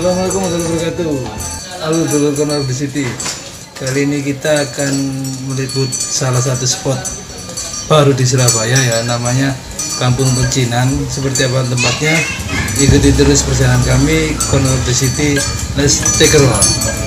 Assalamualaikum warahmatullahi wabarakatuh. Halo dulur Corner of the City. Kali ini kita akan meliput salah satu spot baru di Surabaya ya, namanya Kampung Pecinan. Seperti apa tempatnya? Ikuti terus perjalanan kami Corner of the City. Let's take a ride.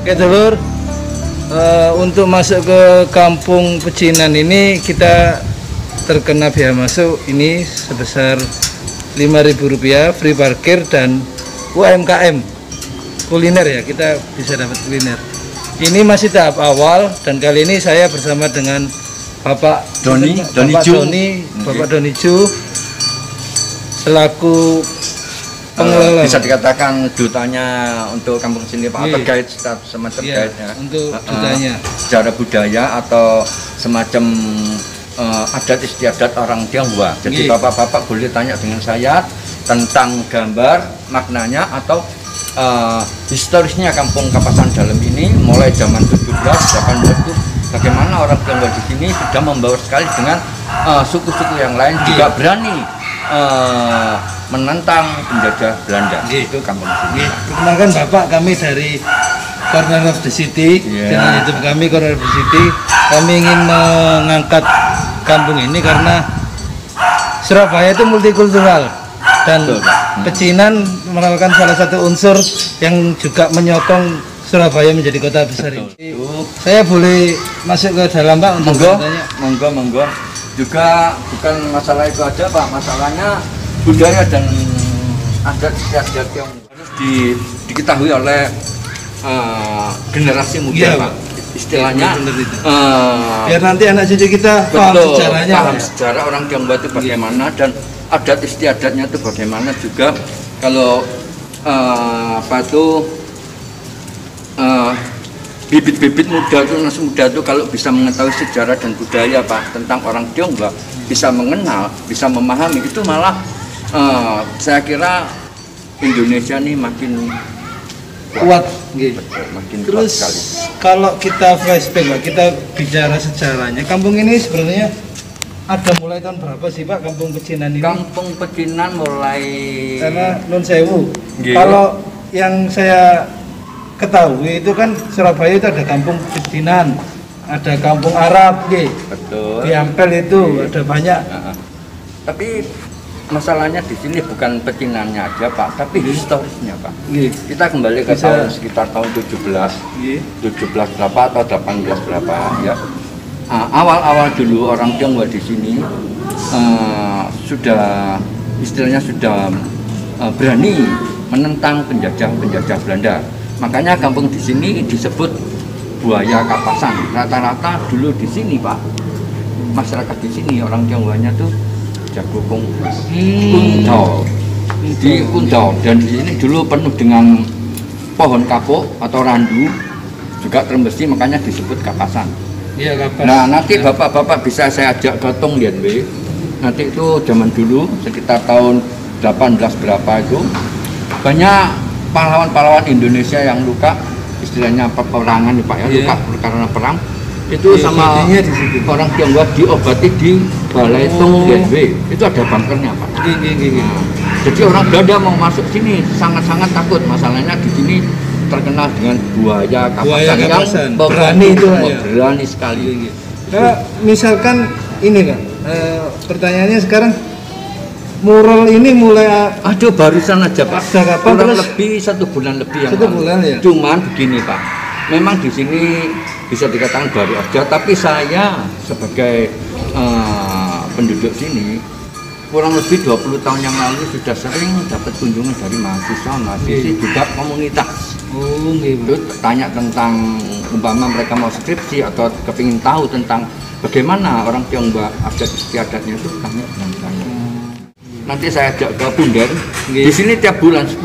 Oke dulur, untuk masuk ke Kampung Pecinan ini kita terkena biaya masuk ini sebesar Rp5.000, free parkir dan UMKM kuliner ya, kita bisa dapat kuliner. Ini masih tahap awal dan kali ini saya bersama dengan Bapak Doni Ju selaku pengelola. Bisa dikatakan dutanya untuk kampung sini Pak, atau guide, semacam guide ya. Untuk dutanya sejarah budaya atau semacam adat istiadat orang Tionghoa. Jadi bapak-bapak boleh tanya dengan saya tentang gambar, maknanya atau historisnya kampung Kapasan Dalam ini mulai zaman 17-18 itu bagaimana orang Tionghoa di sini sudah membaur sekali dengan suku-suku yang lain, juga berani menentang penjajah Belanda. Itu kampung sini. Perkenalkan Bapak, kami dari Corner of the City, channel YouTube kami Corner of the City. Kami ingin mengangkat kampung ini karena Surabaya itu multikultural dan Pecinan merupakan salah satu unsur yang juga menyokong Surabaya menjadi kota besar ini. Saya boleh masuk ke dalam Pak untuk bertanya? Monggo. Juga bukan masalah itu aja Pak, masalahnya budaya dan adat istiadat yang harus diketahui oleh generasi muda Pak. Istilahnya biar nanti anak cucu kita paham sejarahnya, paham sejarah orang Tionghoa itu bagaimana dan adat istiadatnya itu bagaimana. Juga kalau bibit-bibit muda itu, nasi muda itu kalau bisa mengetahui sejarah dan budaya Pak tentang orang Tionghoa, bisa mengenal, bisa memahami, itu malah saya kira Indonesia ini makin kuat. Makin terus kuat sekali. Kalau kita flashback Pak, kita bicara sejarahnya, kampung ini sebenarnya ada mulai tahun berapa sih Pak Kampung Pecinan ini? Kampung Pecinan mulai karena non sewu. Kalau yang saya ketahui itu kan Surabaya itu ada Kampung Pecinan, ada Kampung Arab, betul. Di Ampel itu ada banyak. Tapi masalahnya di sini bukan pecinannya aja Pak, tapi historisnya Pak. Nggih. Kita kembali ke Bisa. tahun sekitar tahun 17 Nggih. 17 berapa atau 18 berapa ya. Awal-awal dulu orang Tionghoa di sini sudah istilahnya sudah berani menentang penjajah Belanda. Makanya kampung di sini disebut Buaya Kapasan. Rata-rata dulu di sini Pak, masyarakat di sini orang Tionghoanya tuh jago kungfu, kundao, di kundao, dan di sini dulu penuh dengan pohon kapuk atau randu, juga terembesi, makanya disebut kapasan. Iya, kapas. Nah nanti bapak-bapak bisa saya ajak ke Tong Lien Wei. Nanti itu zaman dulu sekitar tahun 18 berapa itu banyak pahlawan-pahlawan Indonesia yang luka, istilahnya peperangan nih Pak ya, Iya. luka karena perang. Itu Iya, sama intinya di situ. orang Tionghoa diobati di Balai Tong Lien Wei. Itu ada bunkernya Pak. Nggih. Nah, jadi orang Belanda mau masuk sini sangat-sangat takut. Masalahnya di sini terkenal dengan buaya Buaya kapasan kapasan. yang Berani itu lah ya. berani sekali. Kalau misalkan ini Pak, pertanyaannya sekarang mural ini mulai Aduh barusan aja Pak. Sejak kapan Kurang terus? lebih 1 bulan lebih yang 1 lalu. bulan ya? Cuman begini Pak, memang di sini bisa dikatakan baru aja, tapi saya sebagai penduduk sini kurang lebih 20 tahun yang lalu sudah sering dapat kunjungan dari mahasiswa juga komunitas. oh nggih. Itu tanya tentang umpama mereka mau skripsi atau kepingin tahu tentang bagaimana orang Tionghoa adat istiadatnya itu tanya dengan saya. Nanti saya ajak ke Punden. Di sini tiap bulan 10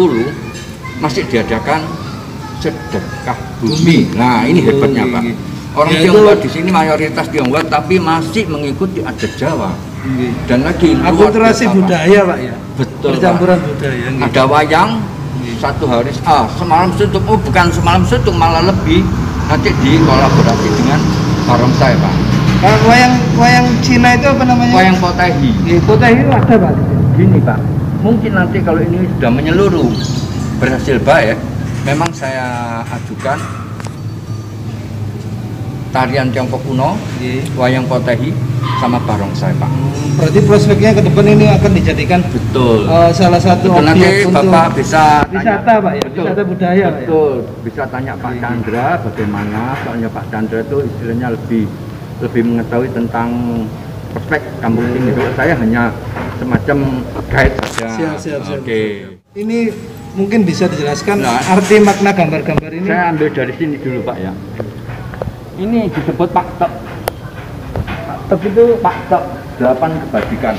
masih diadakan sedekah bumi. Nah ini hebatnya Pak. Orang Ya, Tionghoa itu- di sini mayoritas Tionghoa tapi masih mengikuti adat Jawa. Nggih. Dan lagi luar Akulturasi biasa, Pak. budaya Pak ya. Betul Pak. Percampuran budaya. Nggih. Ada wayang satu hari semalam suntuk, bukan semalam suntuk malah lebih, nanti dikolaborasi dengan barongsai Pak. Wayang Cina itu apa namanya? Wayang Potehi. Nggih, Potehi itu ada Pak. Gini Pak, mungkin nanti kalau ini sudah menyeluruh berhasil baik, memang saya ajukan tarian Tiongkok kuno, Nggih. wayang Potehi sama barongsai Pak. Berarti prospeknya ke depan ini akan dijadikan Betul. salah satu Betul, nanti objek untuk Bapak bisa wisata Pak ya, Betul. wisata budaya Pak ya. Betul, bisa tanya Pak Chandra bagaimana, soalnya Pak Chandra itu istilahnya lebih mengetahui tentang prospek kampung ini. Kalau saya hanya semacam guide saja. Siap. Oke. Ini mungkin bisa dijelaskan Nah. arti makna gambar-gambar ini. Saya ambil dari sini dulu Pak ya. Ini disebut Pak Tek. Pak Tek itu Pak Tek 8 kebajikan.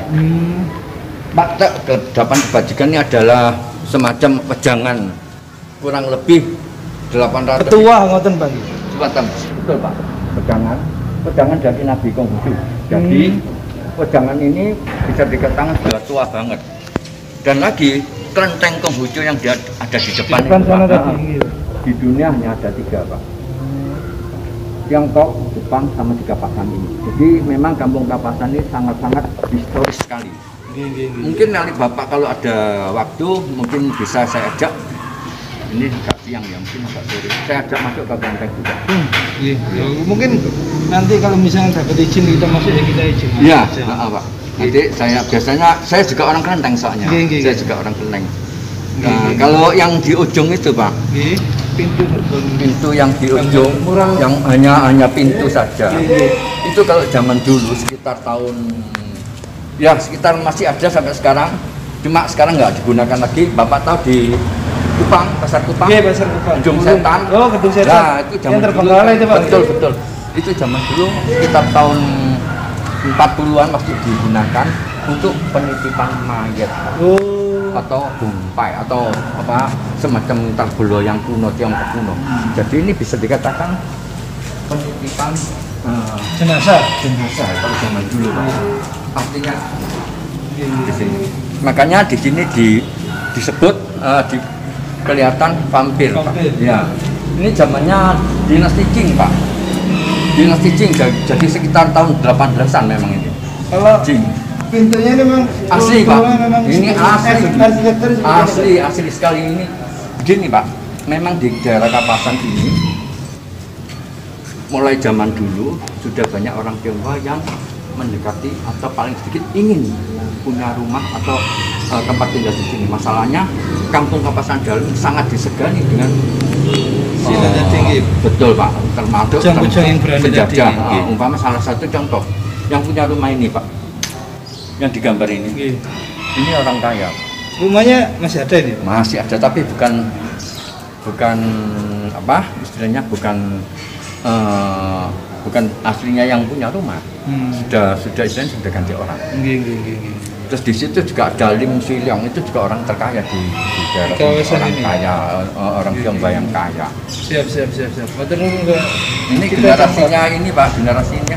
Pak Tek 8 kebajikan ini adalah semacam wejangan kurang lebih 800 Ketua ngoten Pak. Batam. Betul Pak. Wejangan dari Nabi Konghucu. Jadi wejangan ini bisa dikatakan sudah tua banget. Dan lagi kelenteng Konghucu yang ada di depan, Depan itu, sana Pak. tadi. Di dunia hanya ada 3 Pak. Tiongkok, Jepang, sama di Kapasan ini. Jadi memang kampung Kapasan ini sangat-sangat historis sekali. Mungkin nanti Bapak kalau ada waktu mungkin bisa saya ajak. Ini agak siang ya, mungkin agak sore. Saya ajak masuk ke kelenteng juga. Iya. Mungkin nanti kalau misalnya dapat izin kita masuk ya kita izin. Iya, Aja. Pak. Jadi saya juga orang kelenteng soalnya. Nggih. Saya juga orang kelenteng. Nah, kalau yang di ujung itu Pak, Nggih. Pintu gerbang. pintu yang di ujung Mural. yang hanya pintu saja. Iya. Itu kalau zaman dulu sekitar sekitar masih ada sampai sekarang. Cuma sekarang nggak digunakan lagi. Bapak tahu di Kupang, Pasar Kupang. Iya, Pasar Kupang. Gedung Setan. Oh, Gedung Setan. Nah, itu zaman yang terbengkalai itu Pak. Betul. Itu zaman dulu sekitar tahun 40-an masih digunakan untuk penitipan mayat Oh. atau bungpai atau semacam tarbolo yang kuno, Tiongkok kuno. Jadi ini bisa dikatakan penitipan Jenazah. kalau zaman dulu Pak. Artinya di sini. Makanya di sini disebut kelihatan vampir Pak. Vampir. Ya. Ini zamannya dinasti Qing Pak. Dinasti Qing jadi sekitar tahun 18-an memang ini. Kalau Qing. pintunya ini memang Asli Pak. memang Ini asli. arsitektur Asli sekali ini. Begini Pak. Memang di daerah Kapasan ini mulai zaman dulu sudah banyak orang Tionghoa yang mendekati atau paling sedikit ingin punya rumah atau tempat tinggal di sini. Masalahnya Kampung Kapasan Dalam sangat disegani dengan silanya tinggi. Betul Pak, termasuk Kujang-kujang yang berani tadi. penjajah. Umpama salah satu contoh yang punya rumah ini Pak, yang digambar ini, ini orang kaya. Rumahnya masih ada ini? Masih ada, tapi bukan apa istilahnya, bukan aslinya yang punya rumah. Sudah istilahnya sudah ganti orang. Terus di situ juga ada Lim Siliong, itu juga orang terkaya di daerah orang ini. Kaya, orang Tionghoa yang kaya. Siap. Ini generasinya ini Pak, generasinya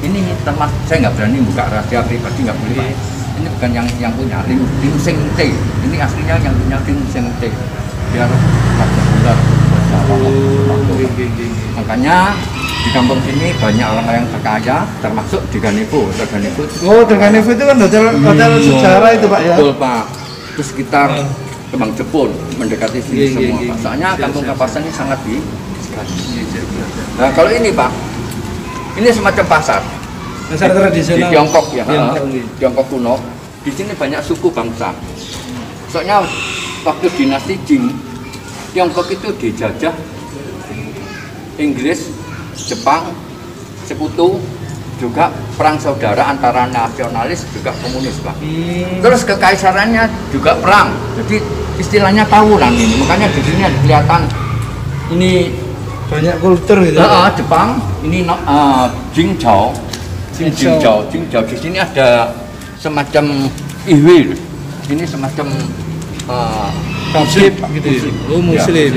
ini teman, saya nggak berani buka rahasia pribadi, nggak boleh Pak. Ini bukan yang punya Lim Sing Te, ini aslinya yang punya Lim Sing Te. Biar bulat. Makanya di kampung sini banyak orang yang terkaya, termasuk di Ganevo. Ganevo itu kan hotel sejarah itu Pak ya? Betul Pak. Itu sekitar Kembang Jepun, mendekati sini semua Pak. Soalnya Kampung Kapasan ini sangat Nah kalau ini Pak, ini semacam pasar tradisional di Tiongkok ya, Tiongkok kuno. Di sini banyak suku bangsa. Soalnya waktu dinasti Qing, Tiongkok itu dijajah Inggris, Jepang, sekutu, juga perang saudara antara nasionalis juga komunis Pak. Terus kekaisarannya juga perang. Jadi istilahnya tawuran ini. Makanya di sini kelihatan ini banyak kultur gitu. Jepang, ini Jingzhou. Di sini ada semacam iwil. Ini semacam Muslim gitu ya? Oh Muslim.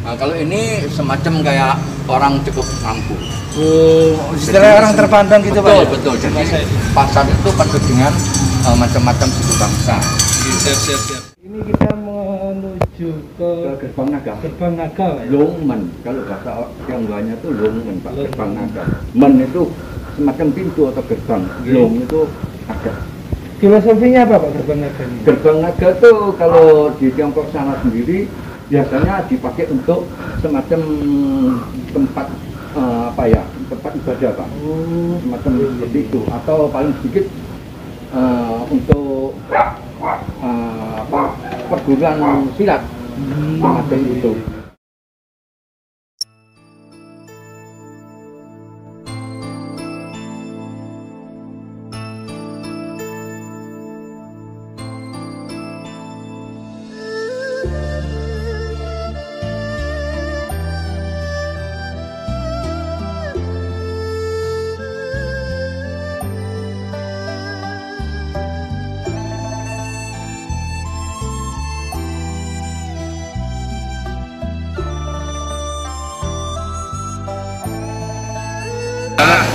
Nah, kalau ini semacam kayak orang cukup mampu. Oh, istilahnya orang terpandang gitu Pak? Betul. Jadi pasar itu penuh dengan macam-macam suku bangsa. Siap. Ini kita menuju ke Gerbang Naga. Gerbang Naga Pak? Longmen, kalau bahasa Tionghoanya itu Longmen Pak, Gerbang Naga. Men itu semacam pintu atau gerbang. Long itu naga. Filosofinya apa Pak Gerbang Naga ini? Gerbang Naga itu kalau di Tiongkok sana sendiri biasanya dipakai untuk semacam tempat tempat ibadah Pak, semacam seperti itu, atau paling sedikit untuk perguruan silat semacam itu.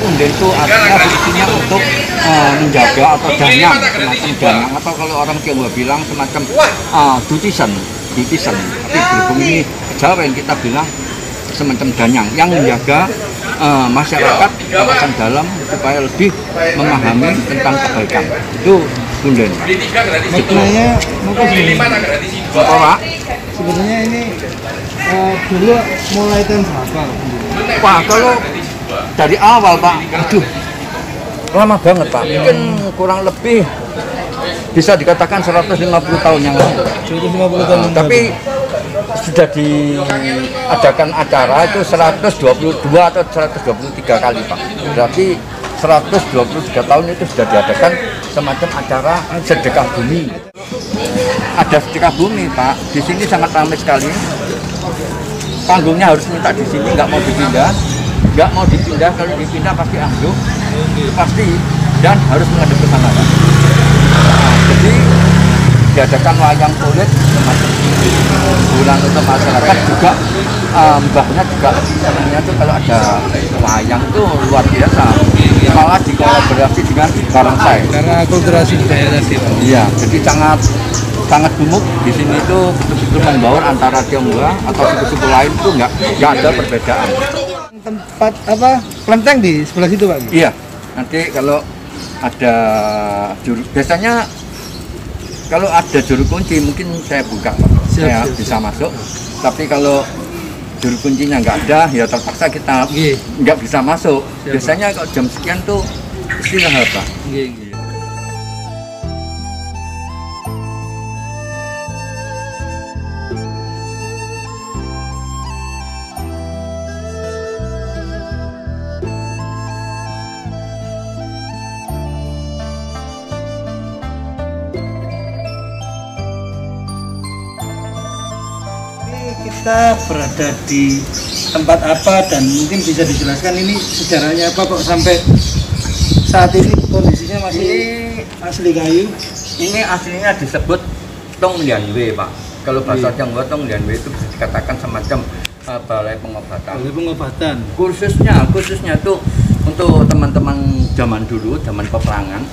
Unden itu artinya fungsinya untuk menjaga atau danyang, semacam danyang, atau kalau orang Tionghoa bilang semacam dutisan. Tapi berhubung ini Jawa yang kita bilang semacam danyang yang menjaga masyarakat Kapasan Dalam supaya lebih memahami tentang kebaikan. Itu Unden. Maknanya Pak? Sebenarnya ini dulu mulai tahun berapa? Wah, kalau dari awal Pak, aduh, lama banget Pak, mungkin kurang lebih bisa dikatakan 150 tahun yang lalu. 150 tahun. Tapi sudah diadakan acara itu 122 atau 123 kali Pak. Berarti 123 tahun itu sudah diadakan semacam acara sedekah bumi. Ada sedekah bumi Pak, di sini sangat ramai sekali. Panggungnya harus minta di sini, nggak mau dipindah. Kalau dipindah pasti ambruk, pasti, dan harus menghadap ke sana Pak. Nah, jadi diadakan wayang kulit semacam hiburan untuk masyarakat juga. Mbahnya juga senangnya tuh kalau ada wayang tuh luar biasa, malah dikolaborasi dengan barongsai Karena akulturasi budaya tadi Pak. Iya, jadi sangat gemuk di sini tuh betul-betul membaur antara Tionghoa atau suku-suku lain tuh nggak ada perbedaan. Tempat kelenteng di sebelah situ Pak? Iya, nanti kalau ada biasanya kalau ada juru kunci mungkin saya buka Pak. Saya bisa masuk, tapi kalau juru kuncinya nggak ada ya terpaksa kita nggak bisa masuk. Biasanya kalau jam sekian tuh istirahat Pak. kita berada di tempat apa dan mungkin bisa dijelaskan ini sejarahnya apa kok sampai saat ini kondisinya masih asli kayu? Ini aslinya disebut Tong Lianwe, Pak. Kalau bahasa Tionghoa Tong Lianwe itu bisa dikatakan semacam balai pengobatan. Balai pengobatan. Khususnya tuh untuk teman-teman zaman dulu, zaman peperangan.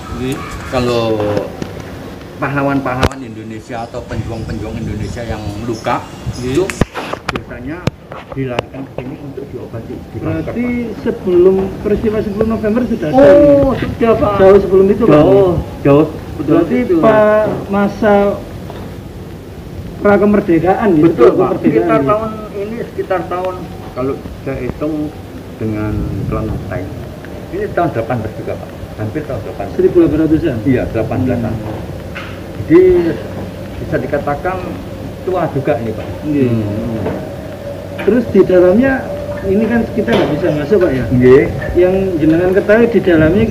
Kalau pahlawan-pahlawan Indonesia atau penjuang-penjuang Indonesia yang luka itu biasanya dilarikan ke sini untuk diobati. Berarti sebelum peristiwa 10 November sudah ada? Oh, sudah Pak. Jauh sebelum itu Pak? Jauh. Berarti Pak masa pra kemerdekaan gitu? Betul Pak. Sekitar tahun kalau saya hitung dengan kelenteng. Ini tahun 18 juga Pak. Hampir tahun 18. 1800-an? Iya, 18-an. Jadi bisa dikatakan tua juga ini Pak. Terus di dalamnya ini kan kita nggak bisa masuk Pak ya? Yang jenengan ketahui di dalamnya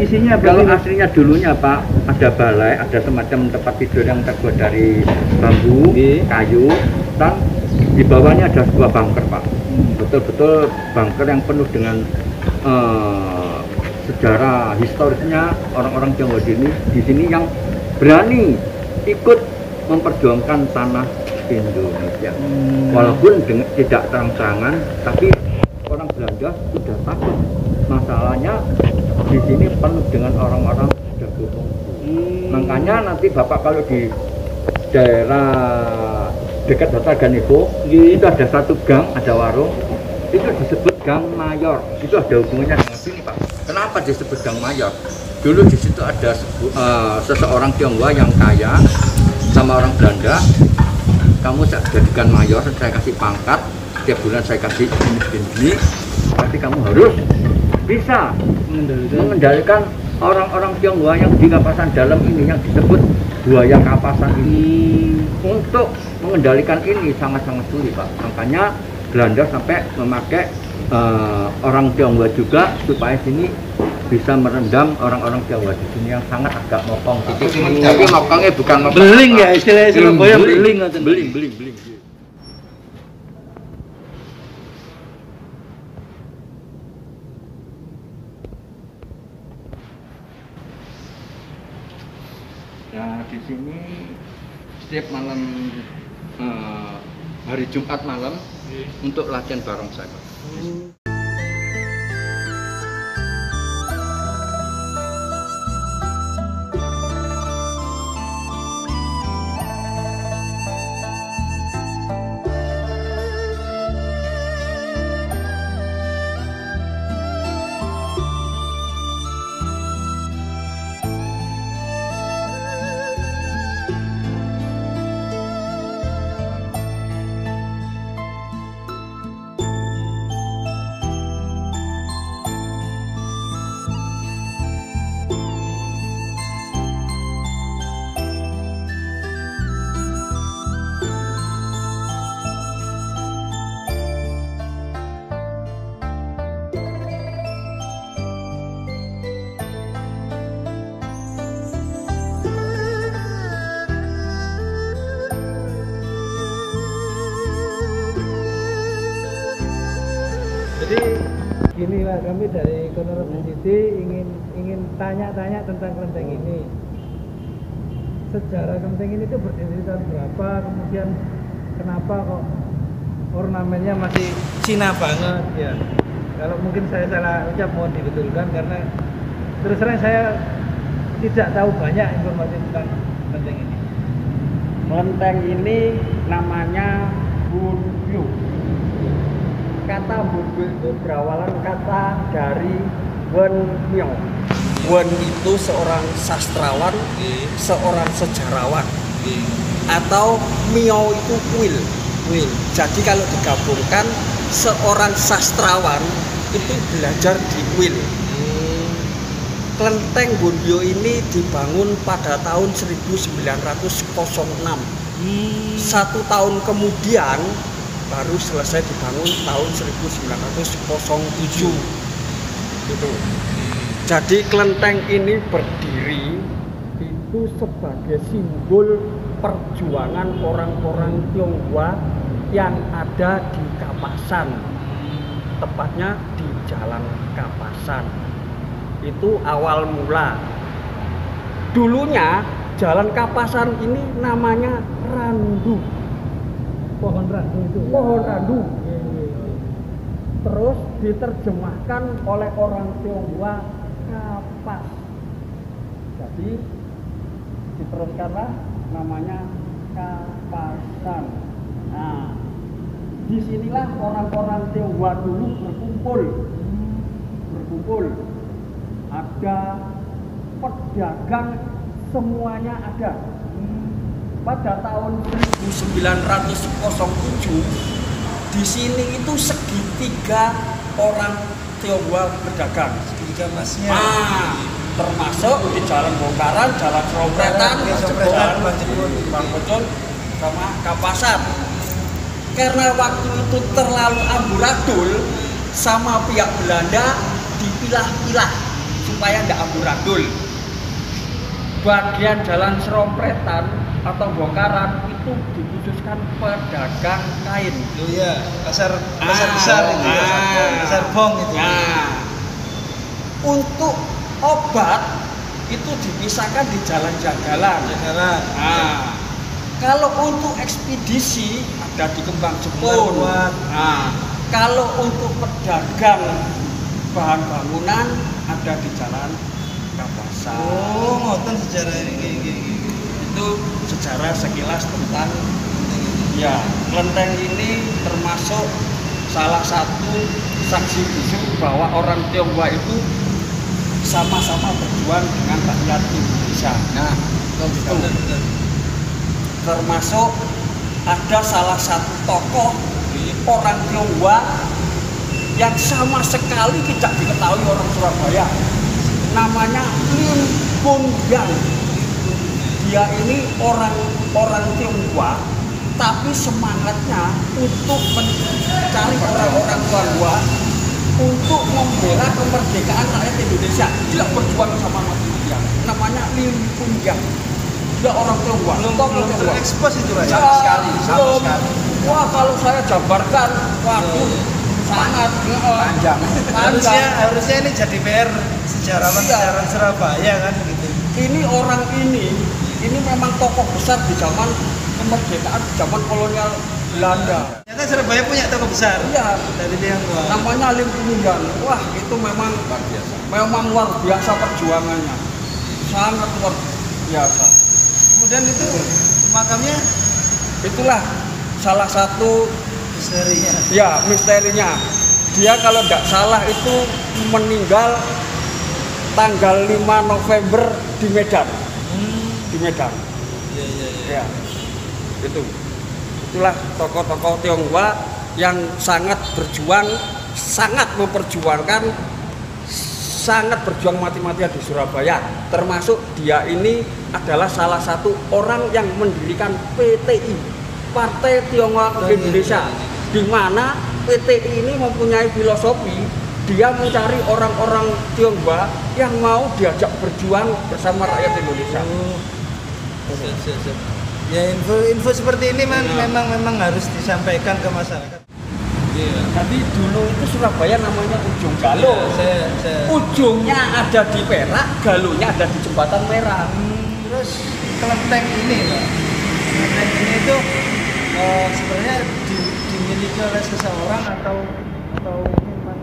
isinya apa? Kalau aslinya dulunya Pak, ada balai, ada semacam tempat tidur yang terbuat dari bambu, kayu, dan di bawahnya ada sebuah bunker Pak. Betul-betul bunker yang penuh dengan sejarah historisnya orang-orang Tionghoa di sini yang berani ikut memperjuangkan tanah Indonesia. Walaupun tidak terang-terangan, tapi orang Belanda sudah takut. Masalahnya di sini penuh dengan orang-orang jago kungfu. Makanya nanti Bapak kalau di daerah dekat Hotel Ganivo itu ada satu gang, ada warung, itu disebut Gang Mayor. Itu ada hubungannya dengan sini Pak. Kenapa disebut Gang Mayor? Dulu di situ ada seseorang Tionghoa yang kaya sama orang Belanda. Kamu saya jadikan mayor, saya kasih pangkat, setiap bulan saya kasih ini, tapi kamu harus bisa mengendalikan orang-orang Tionghoa yang di kapasan dalam ini yang disebut buaya kapasan ini. Untuk mengendalikan ini sangat-sangat sulit Pak. Makanya Belanda sampai memakai orang Tionghoa juga supaya sini bisa merendam orang-orang Jawa di sini yang sangat agak mokong. Tapi mokongnya bukan mokong. Beling ya istilahnya Surabaya, beling. Nah di sini setiap malam hari Jumat malam untuk latihan barongsai. Jadi gini Pak, kami dari Kononobu City ingin tanya-tanya tentang kelenteng ini. Sejarah kelenteng ini tuh berdiri tahun berapa, kemudian kenapa kok ornamennya masih Cina banget ya. Kalau mungkin saya salah ucap mohon dibetulkan karena terus terang saya tidak tahu banyak informasi tentang kelenteng ini. Kelenteng ini namanya Bunbyu. Kata Bunbyu itu berawalan kata dari Wen Myo. Wen itu seorang sastrawan, seorang sejarawan, atau Myo itu kuil. Jadi kalau digabungkan seorang sastrawan itu belajar di kuil. Kelenteng Bunbyu ini dibangun pada tahun 1906. 1 tahun kemudian baru selesai dibangun tahun 1907 gitu. Jadi kelenteng ini berdiri itu sebagai simbol perjuangan orang-orang Tionghoa yang ada di Kapasan, tepatnya di Jalan Kapasan. Itu awal mula. Dulunya Jalan Kapasan ini namanya Randu. Pohon randu itu. Pohon randu. Terus diterjemahkan oleh orang Tionghoa kapas. Jadi diteruskanlah namanya Kapasan. Nah, disinilah orang-orang Tionghoa dulu berkumpul. Ada pedagang, semuanya ada. Pada tahun 1907 di sini itu segitiga orang Tionghoa berdagang. Segitiga masnya. Termasuk di Jalan Bongkaran, Jalan Serompretan, Jalan Bang Bocon, sama Kapasan. Karena waktu itu terlalu amburadul, sama pihak Belanda dipilah-pilah supaya nggak amburadul. Bagian Jalan Serompretan atau Bongkaran itu dikhususkan pedagang kain. Oh iya, pasar besar itu. Pasar Bong itu. Untuk obat itu dipisahkan di jalan jagalan. Kalau untuk ekspedisi ada di Kembang Jepun. Kalau untuk pedagang bahan bangunan ada di Jalan Kapasan. Oh, ngoten sejarah ini. Itu sejarah sekilas tentang ya, kelenteng ini termasuk salah satu saksi bisu bahwa orang Tionghoa itu sama-sama berjuang dengan rakyat Indonesia. Nah, itu termasuk ada salah satu tokoh orang Tionghoa yang sama sekali tidak diketahui orang Surabaya. Namanya Lim Pun Yang. Dia ini orang Tionghoa, tapi semangatnya untuk mencari orang-orang Tionghoa untuk membela kemerdekaan rakyat Indonesia. Tidak berjuang sama manusia. Namanya Lim Pun Yang. Dia orang Tionghoa. Belum terekspos itu Ray. Sama sekali. Wah, kalau saya jabarkan, waduh, sangat panjang. Harusnya ini jadi PR sejarawan Surabaya kan gitu. Ini orang ini memang tokoh besar di zaman kemerdekaan, di zaman kolonial Belanda. Ternyata Surabaya punya tokoh besar. Iya, dari Tionghoa. namanya Lim Pun Yang. Wah, itu memang luar biasa perjuangannya. Sangat luar biasa. Kemudian itu makamnya Itulah salah satu misterinya. ya misterinya. Dia kalau tidak salah itu meninggal tanggal 5 November di Medan. Di Medan. Iya. Ya. Itulah tokoh-tokoh Tionghoa yang sangat berjuang, sangat memperjuangkan, sangat berjuang mati-matian di Surabaya. Termasuk dia ini adalah salah satu orang yang mendirikan PTI, Partai Tionghoa Indonesia, di mana PTI ini mempunyai filosofi dia mencari orang-orang Tionghoa yang mau diajak berjuang bersama rakyat Indonesia. Siap. Ya info seperti ini memang harus disampaikan ke masyarakat. Iya. Jadi dulu itu Surabaya namanya Ujung Galuh. Ujungnya ada di Perak, galuhnya ada di Jembatan Merah. Terus kelenteng ini, Pak. Kelenteng ini itu sebenarnya dimiliki oleh seseorang atau memang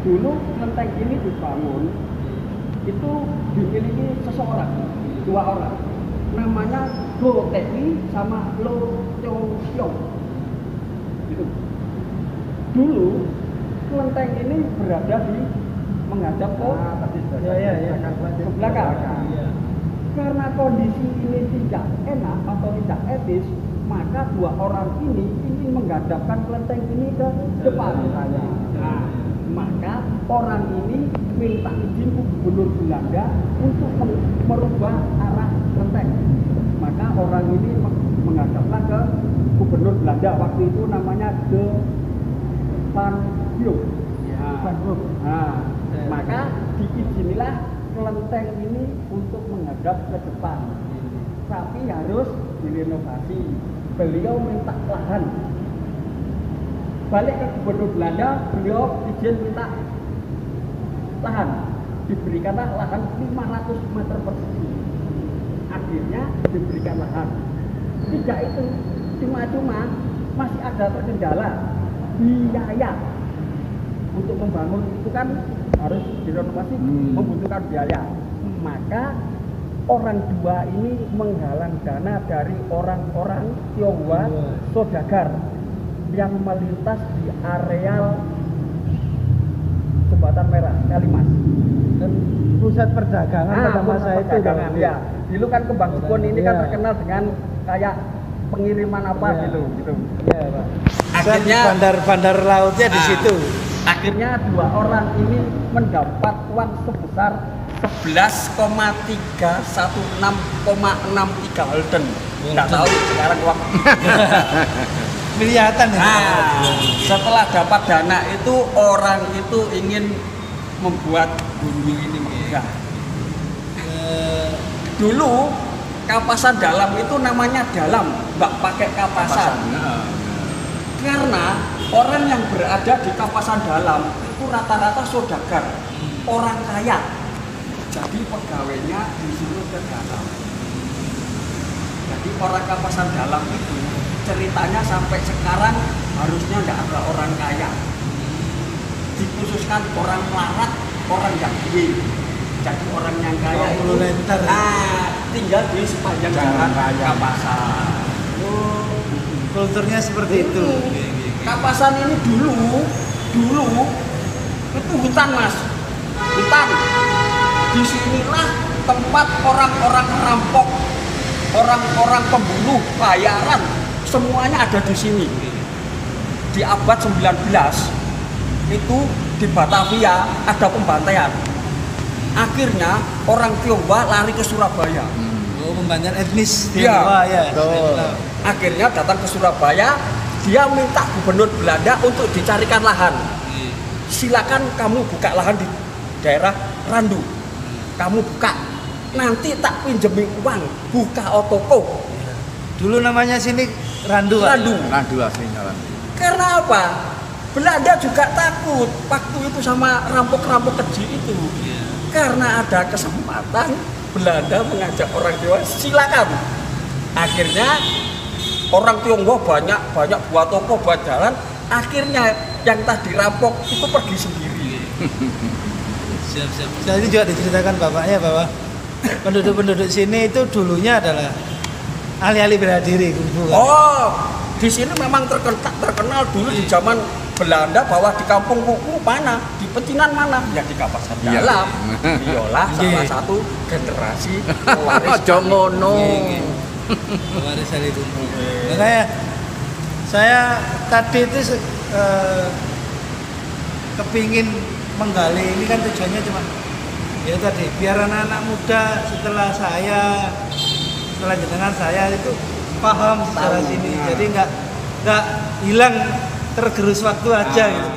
Dulu kelenteng ini dibangun itu dimiliki seseorang, 2 orang. Namanya Go Tepi sama Lo Chong Siong. Gitu. Dulu kelenteng ini berada di menghadap ke belakang. Iya. Karena kondisi ini tidak enak atau tidak etis, maka 2 orang ini ingin menghadapkan kelenteng ini ke depan. Nah, maka orang ini minta izin ke Gubernur Belanda untuk merubah arah kelenteng. Maka orang ini menghadaplah ke Gubernur Belanda, waktu itu namanya De Van Gogh. Maka diizinilah kelenteng ini untuk menghadap ke depan, tapi harus direnovasi. beliau minta lahan. Balik ke gubernur Belanda, beliau izin minta lahan. Diberikanlah lahan 500 meter persegi. Akhirnya diberikan lahan. Tidak itu cuma-cuma, masih ada terkendala biaya untuk membangun itu kan harus direnovasi, membutuhkan biaya. Maka orang dua ini menggalang dana dari orang-orang Tionghoa saudagar yang melintas di areal Jembatan Merah Kalimas. Dan pusat perdagangan pada masa itu perdagangan, ya. Dulu kan Kembang Jepun ini kan terkenal dengan kayak pengiriman apa gitu. Iya, Pak. Akhirnya bandar lautnya di situ. Akhirnya dua orang ini mendapat uang sebesar 11,316,63 Holden. Nggak tahu sekarang uang. Miliatan ya. Nah, setelah dapat dana itu orang itu ingin membuat bumi ini megah. Dulu kapasan dalam itu namanya dalam, nggak pakai kapasan. Karena orang yang berada di kapasan dalam itu rata-rata saudagar, orang kaya. Jadi pegawainya disuruh ke dalam. Jadi orang kapasan dalam itu ceritanya sampai sekarang harusnya tidak ada orang kaya. Dikhususkan orang melarat, orang yang duit. Jadi orang yang kaya itu tinggal di sepanjang jalan kapasan. Kulturnya seperti itu. Kapasan ini dulu itu hutan, Mas. Hutan. Disinilah tempat orang-orang rampok, orang-orang pembunuh, bayaran, semuanya ada di sini. Di abad 19 itu di Batavia ada pembantaian. Akhirnya orang Tionghoa lari ke Surabaya. Pembantaian etnis Tionghoa, ya. Akhirnya datang ke Surabaya, dia minta gubernur Belanda untuk dicarikan lahan. Silakan kamu buka lahan di daerah Randu. Kamu buka, nanti tak pinjemin uang, buka toko. Dulu namanya sini Randu. Randu aslinya Randu. Karena apa? Belanda juga takut waktu itu sama rampok-rampok keji itu. Karena ada kesempatan, Belanda mengajak orang Tionghoa, silakan. Akhirnya orang Tionghoa banyak buat toko, buat jalan. Akhirnya yang tadi rampok itu pergi sendiri. Siap. Tadi juga diceritakan bapaknya bahwa penduduk-penduduk sini itu dulunya adalah ahli-ahli bela diri. Oh, di sini memang terkenal dulu di zaman Belanda bahwa di kampung Kuku mana, di Pecinan mana, ya di Kapasan Dalam. Iyalah salah satu generasi pewaris. Jongono. Warisan itu. Makanya saya tadi itu kepingin menggali ini kan tujuannya cuma ya tadi biar anak-anak muda setelah jenengan saya itu paham secara sini, jadi nggak hilang tergerus waktu aja gitu.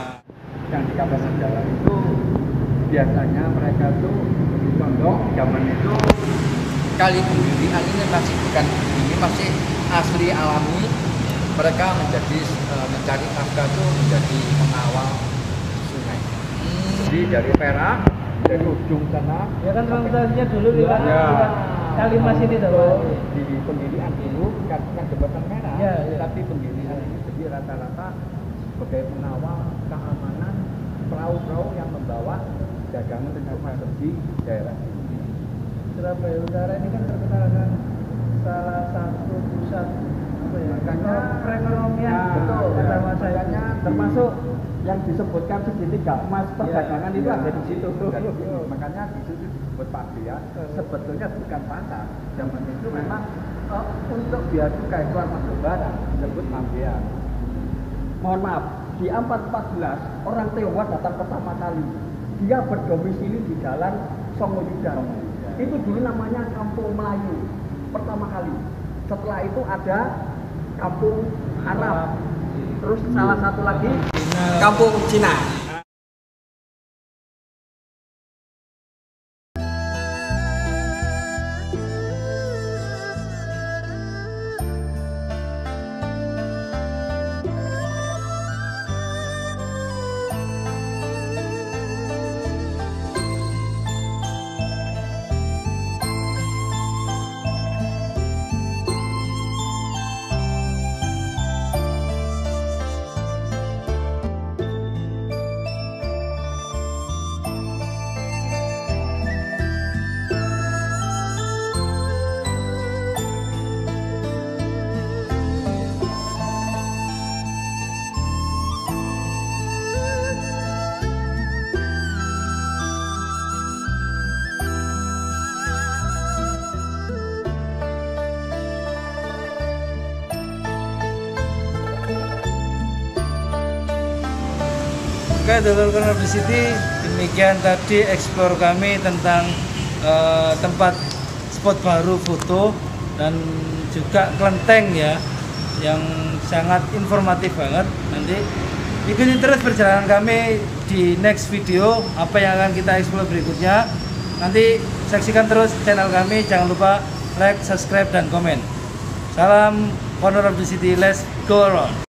Yang di Kapasan Dalam itu biasanya mereka tuh di pondok zaman itu kali pendirian ini masih bukan ini masih asli alami. Mereka menjadi mencari nafkah itu menjadi pengawal sungai. Jadi dari Perak dari ujung sana Ya kan transitasinya dulu lewat Kalimas ini dulu di pendirian dulu bukan Jembatan Merah, Ya. tapi pendirian ini jadi rata-rata sebagai pengawal keamanan perahu-perahu yang membawa dagangan dan masuk di daerah ini. Surabaya Utara ini kan terkenal kan salah satu pusat perekonomian betul pada masa itu, termasuk yang disebutkan segitiga emas perdagangan itu ada di situ. Makanya di situ disebut pabean. Sebetulnya bukan pasar. Zaman itu memang untuk biaya cukai keluar masuk barang disebut pabean. Mohon maaf, di 1414 orang Tionghoa datang pertama kali. Dia berdomisili di Jalan Songoyudan. Itu dulu namanya Kampung Melayu pertama kali. Setelah itu ada Kampung Arab. Terus salah satu lagi Kampung Cina. Oke, dulur Corner of the City, demikian tadi explore kami tentang tempat spot baru foto dan juga kelenteng ya, yang sangat informatif banget. Nanti ikuti terus perjalanan kami di next video, apa yang akan kita explore berikutnya. Nanti saksikan terus channel kami, jangan lupa like, subscribe, dan komen. Salam Corner of the City, let's go around.